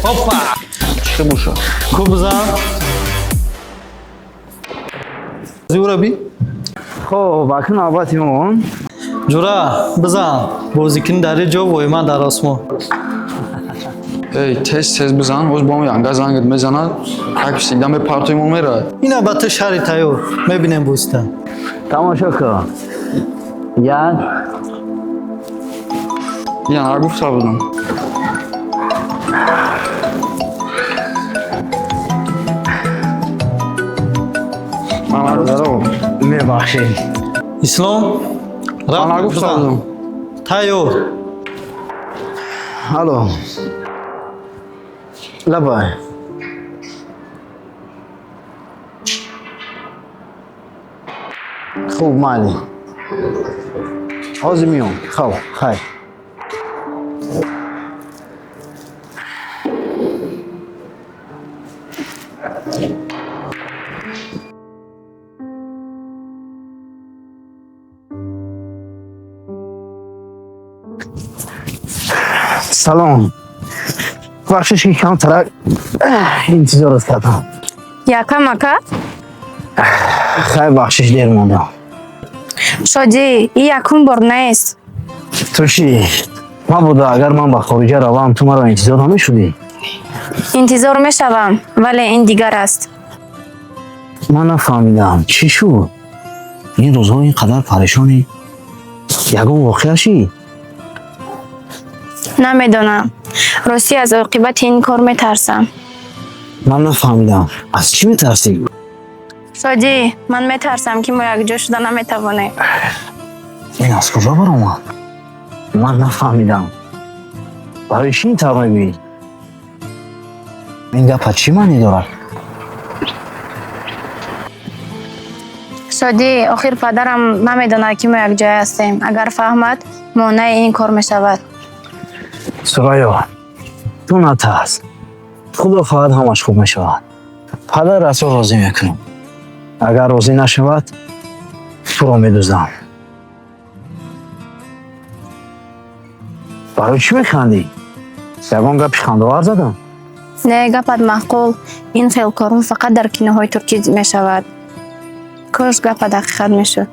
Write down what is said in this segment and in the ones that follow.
Hoppa! Çıkmışa. Kubza. Zura bi. خب اکنون نوبتمون. Jura, bizan. Bozikin dari jo voyma dar osmo. ey tez bizan o'z bo'lmagan gazangit mezana taksiydan bir partoyim olmayra. Ina batı şaritayo. Mebinem bu usta. تماشا کن. یاد. Yani arguf sabırdan. رو میبخشید. İslam. Ben arguf sabırdan. Tayo. الو. لبای. خوب مالی. آزمیون. خوب. خیر. سلام. بخشش کم ترک انتظار کردم. Якам ака? خیر بخشش دیر مونده. Шоди, и якум бор нест. توشی ما بوده اگر من با خارجه روم تو مرا انتظار همه شدی. Интизор мешавам, вале ин дигар аст. من نفهمیدم چی شد؟ این روزها اینقدر پریشانی؟ یگون واقعشی؟ намедонам. Рости аз оқибати ин кор метарсам. من نفهمیدم از چی میترسی؟ Шоди, ман метарсам ки мо якҷо шуда наметавонем. این از کجا برآمد؟ من نفهمیدم برای چی این طرح میگویی؟ این گپ چی معنی دارد؟ Шоди, охир падарам намедонад ки мо якҷоя ҳастем. Агар фаҳмад, монеъ ин кор мешавад. سرایا تو نترس خدا خواهد همش خوب میشود پدر از تو راضی میکنم اگر راضی نشود تو را میدوزم برای چی میخندی؟ یگان گپی خنده‌آور زدم Не, гапат маъқул. Ин хелкорум фақат дар киноҳои туркӣ мешавад. Кош гапат ҳақиқат мешуд.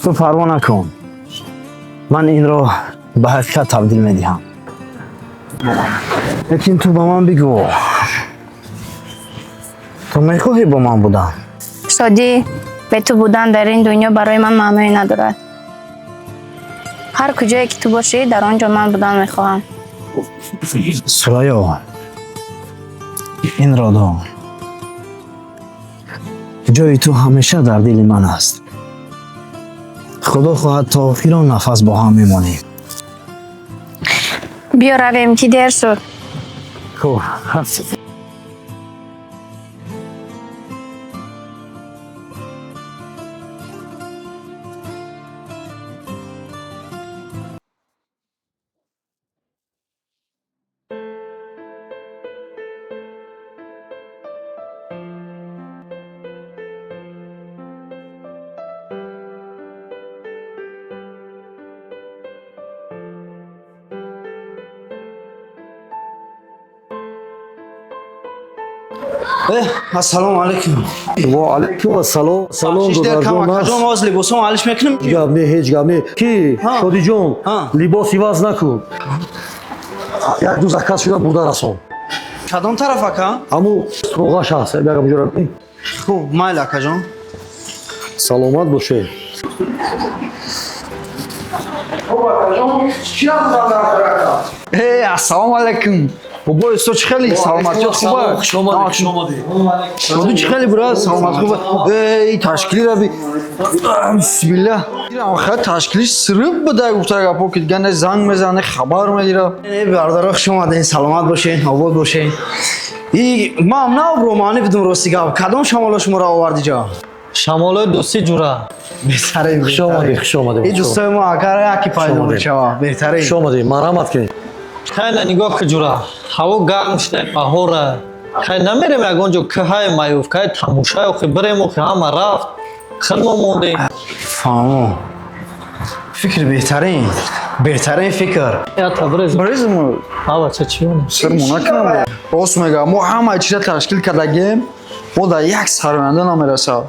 تو پروا نکن من این را به حقیقت تبدیل میدهم لیکن تو با من بگو تو میخواهی با من بودن шодӣ бе ту будан дар ин дунё барои ман маъное надорад. ҳар куҷое ки ту бошӣ дар он ҷо ман будан мехоҳам. سرایا این را دان جای تو همیشه در دل من است خدا خواهد تا آخر آن نفس با هم میمانیم биё равем ки дер шуд. خب السلام علیکم و علیکم السلام سلام دادر جان کجا از لباسم حالش میکنم گپ نه هیچ گپ نه کی شادی جان لباس عوض نکن یک دو زکات شده بوده رسون کدام طرف اکا امو سوغاش هست بگم جورا خوب مایل اکا جان سلامت باشه Assalomu alaykum. Boboy soch xeli salomatiyat خوبه. شما چی خیلی برای سلامت خوبه. ای تشکیلی را بی بسم آخر تشکیلش سرب بده گفته گپا که دیگه نه زنگ میزنه خبر میگیره. برادر شما دین سلامت باشین آباد باشین ای ممنون رومانی بدون راستی گپ کدام شمال شما را آوردی جا شمالای دوستی جورا. بهتره خوش آمدی این دوستای ما اگر یکی پیدا بشه بهتره خوش آمدی مرحمت کنید خیلی نگاه کجورا هوا گرم شده بهاره خیلی نمیریم یگانجا که های مایوف که تموشای و بریم و که همه رفت خیلی ما موندیم فهمو فکر بهترین فکر یا تبریز برزمون هوا چه چیونه سرمونا کنم راست میگم ما همه چیز تشکیل کردگیم ما در یک سراینده نمیرسه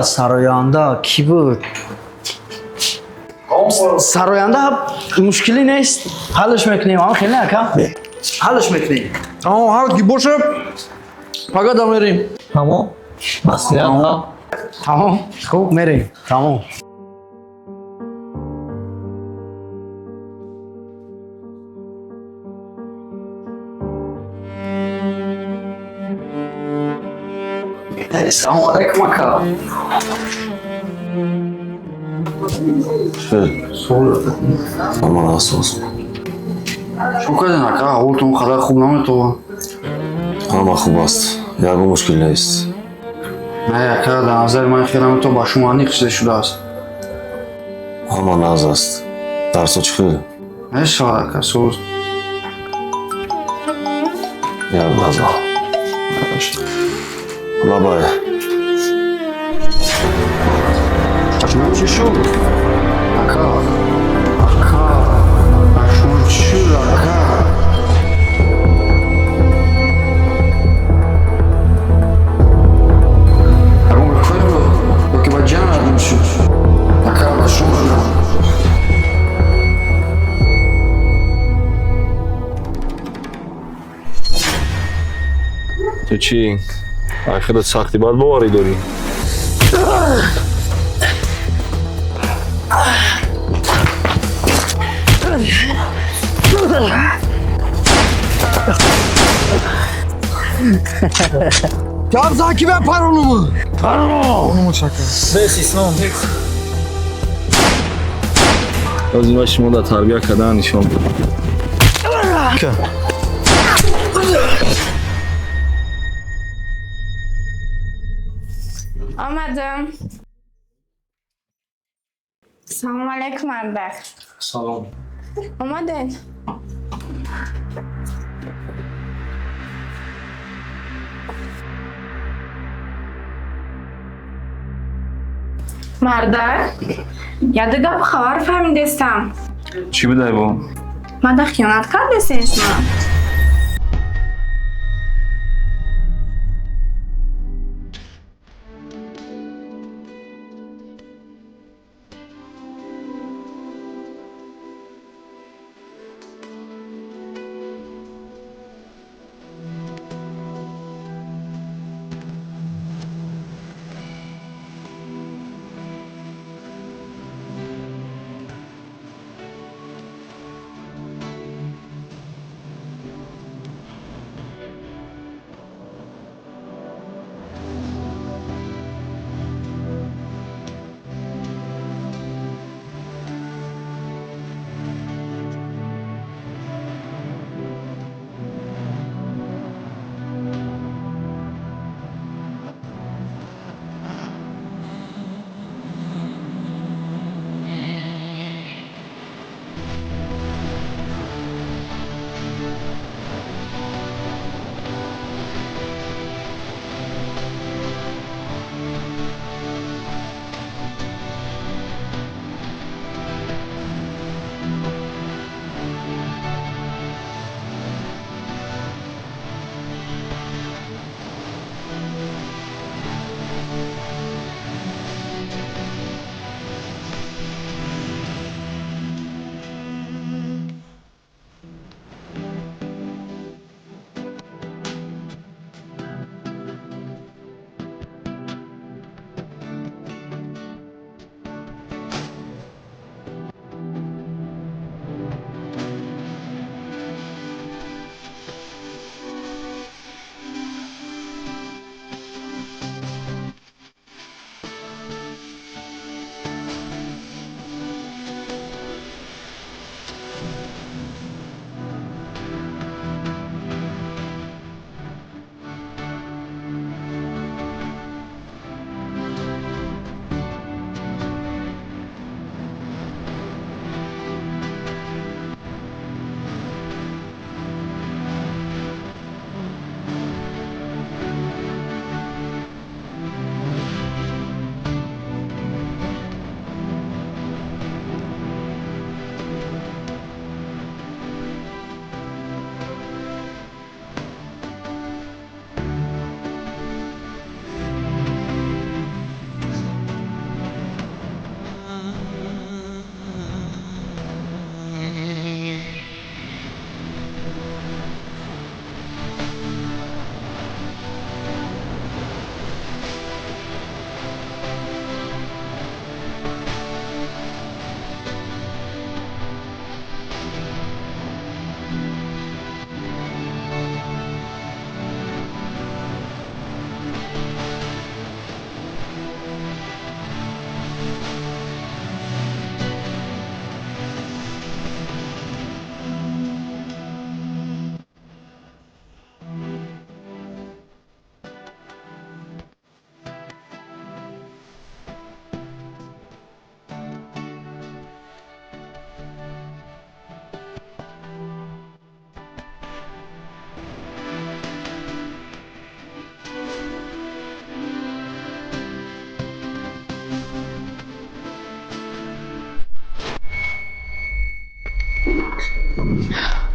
سراینده کی بود؟ سراینده مشکلی نیست حلش میکنیم آن خیلی نکم حلش میکنیم اما هر کی باشه فقط میریم همون مسئولیت ها تمام خوب میریم تمام السلام علیکم اکا Aman nasıl olsun. شو کردن اکا حالتون خدا خوب نمیتو Ama خوباست. Ya bu مشکل نیست. نه اکا در نظر من خیلی تو با شما نیخشده شده است Ama naz است. Dersa çıkıyor. نه شاد اکا سوز Ya naz al. Allah bay. شما چی شد اکا شما چی شد اکا اما بخیر که با جان عدیم شد اکا شما تو چی؟ آخرت سختی باید بواری داری. Kar takip et paronumu. Paronumu çakar. از این شما در تربیه کردن نشان بود. آمدم سلام علیکم اردک سلام. آمدین مردک یادگاه خبر فهمیدستم چی بوده با؟ من دا خیانت کرده اسم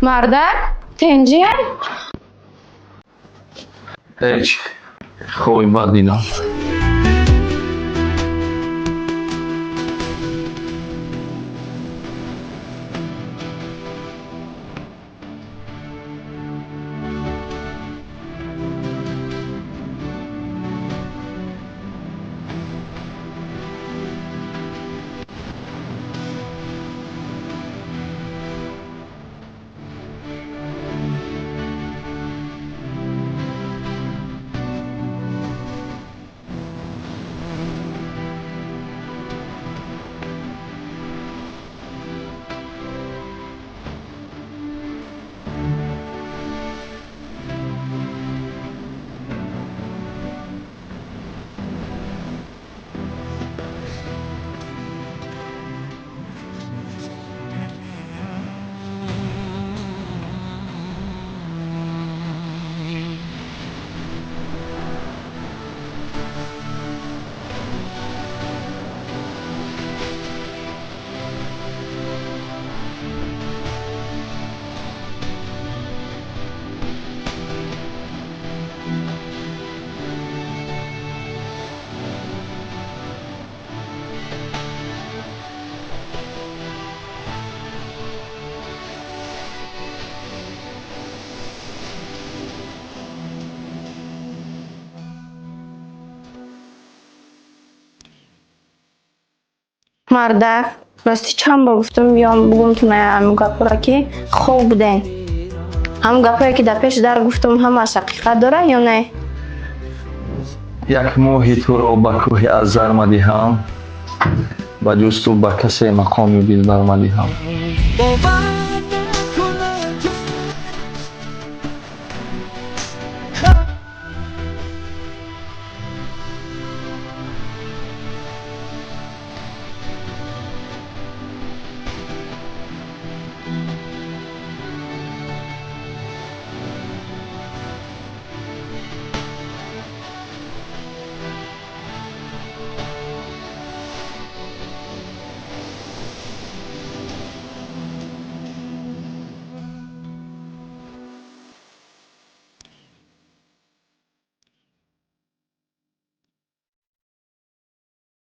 мардак тенҷияй هیچ خوبی بد دیدم. мардак расти чанд бор гуфтам биём бугумтонай ҳамин гапҳоро ки хоб будем. ҳамин гапҳое ки дар пеш дар гуфтам ҳамаш ҳақиқат дорад ё не? یک ماهی تو را به کوه ازر مدیهم و جز تو به کسی مقامی دلبر مدیهم.